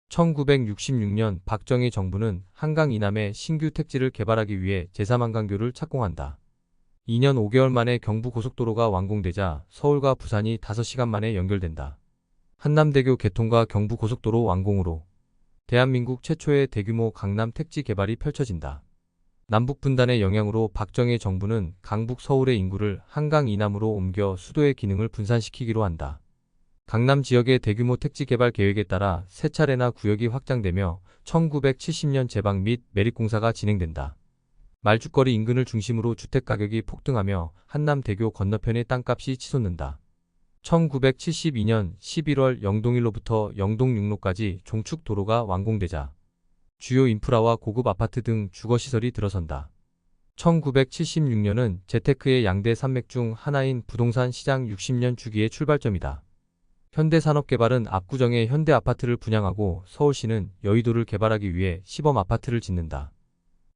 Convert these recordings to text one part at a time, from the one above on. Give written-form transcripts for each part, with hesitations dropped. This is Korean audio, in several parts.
1966년 박정희 정부는 한강 이남에 신규 택지를 개발하기 위해 제3한강교를 착공한다. 2년 5개월 만에 경부고속도로가 완공되자 서울과 부산이 5시간 만에 연결된다. 한남대교 개통과 경부고속도로 완공으로 대한민국 최초의 대규모 강남 택지 개발이 펼쳐진다. 남북 분단의 영향으로 박정희 정부는 강북 서울의 인구를 한강 이남으로 옮겨 수도의 기능을 분산시키기로 한다. 강남 지역의 대규모 택지 개발 계획에 따라 세 차례나 구역이 확장되며 1970년 제방 및 매립공사가 진행된다. 말죽거리 인근을 중심으로 주택가격이 폭등하며 한남대교 건너편의 땅값이 치솟는다. 1972년 11월 영동일로부터 영동육로까지 종축도로가 완공되자 주요 인프라와 고급 아파트 등 주거시설이 들어선다. 1976년은 재테크의 양대 산맥 중 하나인 부동산 시장 60년 주기의 출발점이다. 현대산업개발은 압구정에 현대아파트를 분양하고 서울시는 여의도를 개발하기 위해 시범 아파트를 짓는다.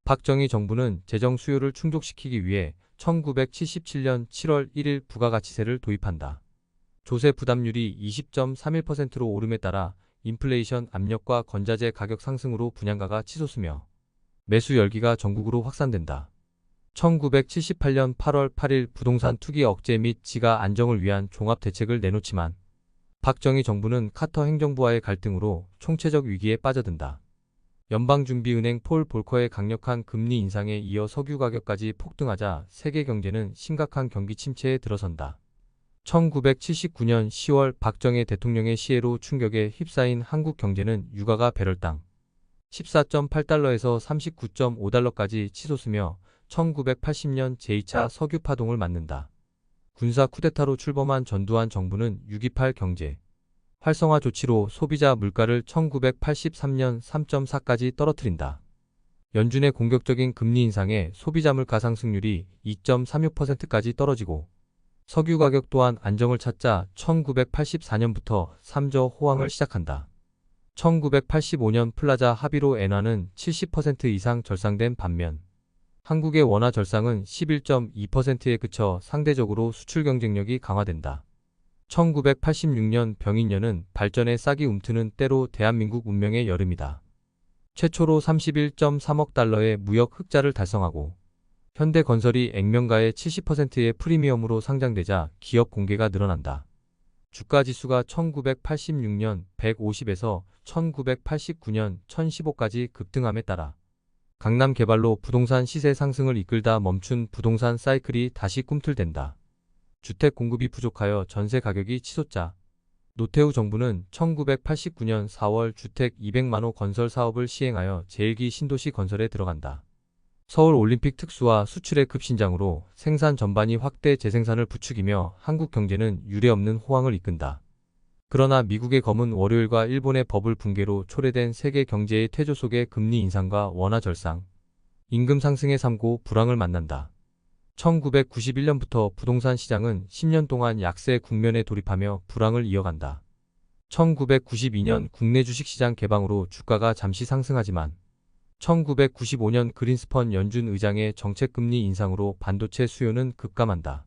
박정희 정부는 재정 수요를 충족시키기 위해 1977년 7월 1일 부가가치세를 도입한다. 조세 부담률이 20.31%로 오름에 따라 인플레이션 압력과 건자재 가격 상승으로 분양가가 치솟으며 매수 열기가 전국으로 확산된다. 1978년 8월 8일 부동산 투기 억제 및 지가 안정을 위한 종합대책을 내놓지만 박정희 정부는 카터 행정부와의 갈등으로 총체적 위기에 빠져든다. 연방준비은행 폴 볼커의 강력한 금리 인상에 이어 석유 가격까지 폭등하자 세계 경제는 심각한 경기 침체에 들어선다. 1979년 10월 박정희 대통령의 시해로 충격에 휩싸인 한국 경제는 유가가 배럴당 14.8달러에서 39.5달러까지 치솟으며 1980년 제2차 석유 파동을 맞는다. 군사 쿠데타로 출범한 전두환 정부는 6.28 경제 활성화 조치로 소비자 물가를 1983년 3.4까지 떨어뜨린다. 연준의 공격적인 금리 인상에 소비자 물가 상승률이 2.36%까지 떨어지고 석유 가격 또한 안정을 찾자 1984년부터 3조 호황을 시작한다. 1985년 플라자 합의로 엔화는 70% 이상 절상된 반면 한국의 원화 절상은 11.2%에 그쳐 상대적으로 수출 경쟁력이 강화된다. 1986년 병인년은 발전의 싹이 움트는 때로 대한민국 운명의 여름이다. 최초로 31.3억 달러의 무역 흑자를 달성하고 현대건설이 액면가의 70%의 프리미엄으로 상장되자 기업 공개가 늘어난다. 주가지수가 1986년 150에서 1989년 1015까지 급등함에 따라 강남 개발로 부동산 시세 상승을 이끌다 멈춘 부동산 사이클이 다시 꿈틀댄다. 주택 공급이 부족하여 전세 가격이 치솟자 노태우 정부는 1989년 4월 주택 200만호 건설 사업을 시행하여 제1기 신도시 건설에 들어간다. 서울 올림픽 특수와 수출의 급신장으로 생산 전반이 확대 재생산을 부추기며 한국 경제는 유례없는 호황을 이끈다. 그러나 미국의 검은 월요일과 일본의 버블 붕괴로 초래된 세계 경제의 태조 속에 금리 인상과 원화 절상, 임금 상승의 삶고 불황을 만난다. 1991년부터 부동산 시장은 10년 동안 약세 국면에 돌입하며 불황을 이어간다. 1992년 국내 주식시장 개방으로 주가가 잠시 상승하지만 1995년 그린스펀 연준 의장의 정책금리 인상으로 반도체 수요는 급감한다.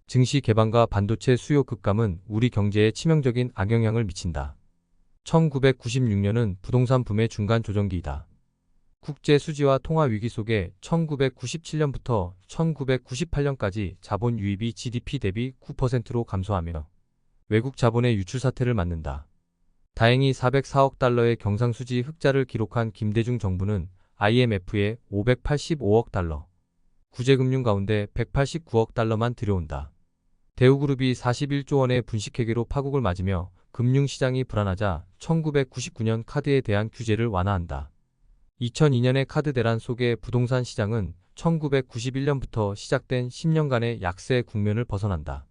증시 개방과 반도체 수요 급감은 우리 경제에 치명적인 악영향을 미친다. 1996년은 부동산 붐의 중간 조정기이다. 국제 수지와 통화 위기 속에 1997년부터 1998년까지 자본 유입이 GDP 대비 9%로 감소하며 외국 자본의 유출 사태를 맞는다. 다행히 404억 달러의 경상수지 흑자를 기록한 김대중 정부는 IMF에 585억 달러, 구제금융 가운데 189억 달러만 들여온다. 대우그룹이 41조 원의 분식회계로 파국을 맞으며 금융시장이 불안하자 1999년 카드에 대한 규제를 완화한다. 2002년의 카드 대란 속에 부동산 시장은 1991년부터 시작된 10년간의 약세 국면을 벗어난다.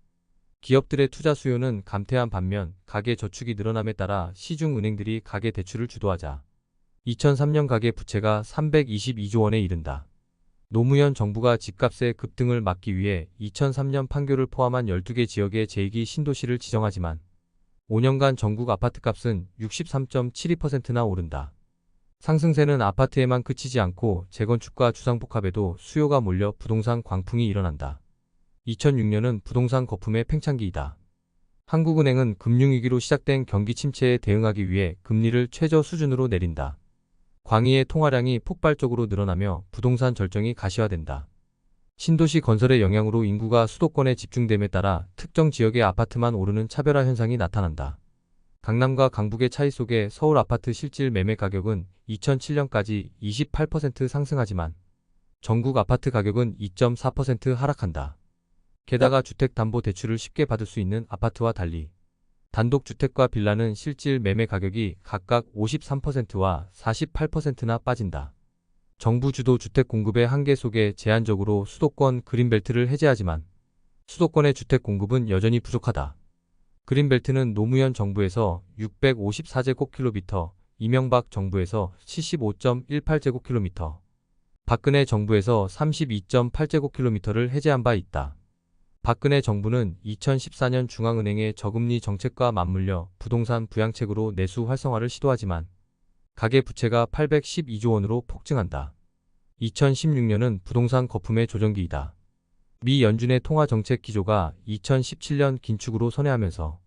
기업들의 투자 수요는 감퇴한 반면 가계 저축이 늘어남에 따라 시중은행들이 가계 대출을 주도하자 2003년 가계 부채가 322조 원에 이른다. 노무현 정부가 집값의 급등을 막기 위해 2003년 판교를 포함한 12개 지역의 제2기 신도시를 지정하지만 5년간 전국 아파트값은 63.72%나 오른다. 상승세는 아파트에만 그치지 않고 재건축과 주상복합에도 수요가 몰려 부동산 광풍이 일어난다. 2006년은 부동산 거품의 팽창기이다. 한국은행은 금융위기로 시작된 경기 침체에 대응하기 위해 금리를 최저 수준으로 내린다. 광의의 통화량이 폭발적으로 늘어나며 부동산 절정이 가시화된다. 신도시 건설의 영향으로 인구가 수도권에 집중됨에 따라 특정 지역의 아파트만 오르는 차별화 현상이 나타난다. 강남과 강북의 차이 속에 서울 아파트 실질 매매 가격은 2007년까지 28% 상승하지만 전국 아파트 가격은 2.4% 하락한다. 게다가 주택담보대출을 쉽게 받을 수 있는 아파트와 달리 단독주택과 빌라는 실질 매매 가격이 각각 53%와 48%나 빠진다. 정부 주도 주택 공급의 한계 속에 제한적으로 수도권 그린벨트를 해제하지만 수도권의 주택 공급은 여전히 부족하다. 그린벨트는 노무현 정부에서 654제곱킬로미터, 이명박 정부에서 75.18제곱킬로미터, 박근혜 정부에서 32.8제곱킬로미터를 해제한 바 있다. 박근혜 정부는 2014년 중앙은행의 저금리 정책과 맞물려 부동산 부양책으로 내수 활성화를 시도하지만 가계부채가 812조 원으로 폭증한다. 2016년은 부동산 거품의 조정기이다. 미 연준의 통화정책 기조가 2017년 긴축으로 선회하면서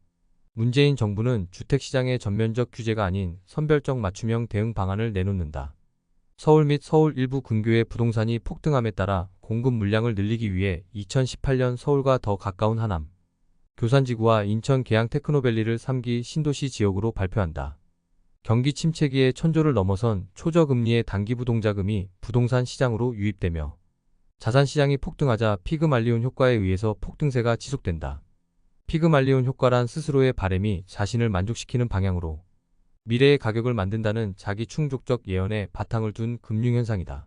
문재인 정부는 주택시장의 전면적 규제가 아닌 선별적 맞춤형 대응 방안을 내놓는다. 서울 및 서울 일부 근교의 부동산이 폭등함에 따라 공급 물량을 늘리기 위해 2018년 서울과 더 가까운 하남, 교산지구와 인천 계양 테크노밸리를 3기 신도시 지역으로 발표한다. 경기 침체기에 천조를 넘어선 초저금리의 단기부동자금이 부동산 시장으로 유입되며 자산시장이 폭등하자 피그말리온 효과에 의해서 폭등세가 지속된다. 피그말리온 효과란 스스로의 바램이 자신을 만족시키는 방향으로 미래의 가격을 만든다는 자기 충족적 예언에 바탕을 둔 금융현상이다.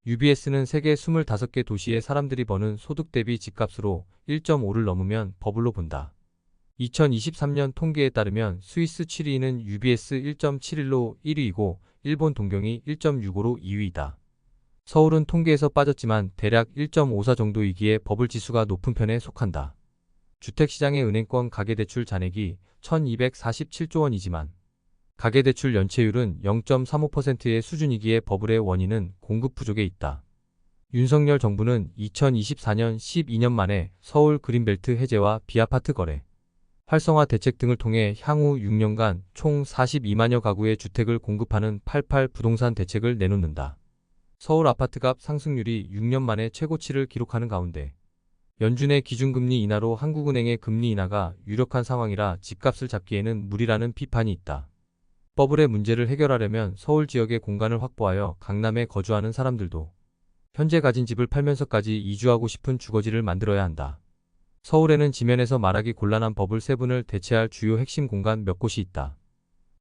UBS는 세계 25개 도시의 사람들이 버는 소득 대비 집값으로 1.5를 넘으면 버블로 본다. 2023년 통계에 따르면 스위스 7위는 UBS 1.71로 1위이고 일본 동경이 1.65로 2위이다. 서울은 통계에서 빠졌지만 대략 1.54 정도이기에 버블 지수가 높은 편에 속한다. 주택시장의 은행권 가계대출 잔액이 1247조 원이지만 가계대출 연체율은 0.35%의 수준이기에 버블의 원인은 공급 부족에 있다. 윤석열 정부는 2024년 12년 만에 서울 그린벨트 해제와 비아파트 거래, 활성화 대책 등을 통해 향후 6년간 총 42만여 가구의 주택을 공급하는 88 부동산 대책을 내놓는다. 서울 아파트값 상승률이 6년 만에 최고치를 기록하는 가운데 연준의 기준금리 인하로 한국은행의 금리 인하가 유력한 상황이라 집값을 잡기에는 무리라는 비판이 있다. 버블의 문제를 해결하려면 서울 지역의 공간을 확보하여 강남에 거주하는 사람들도 현재 가진 집을 팔면서까지 이주하고 싶은 주거지를 만들어야 한다. 서울에는 지면에서 말하기 곤란한 버블 세분을 대체할 주요 핵심 공간 몇 곳이 있다.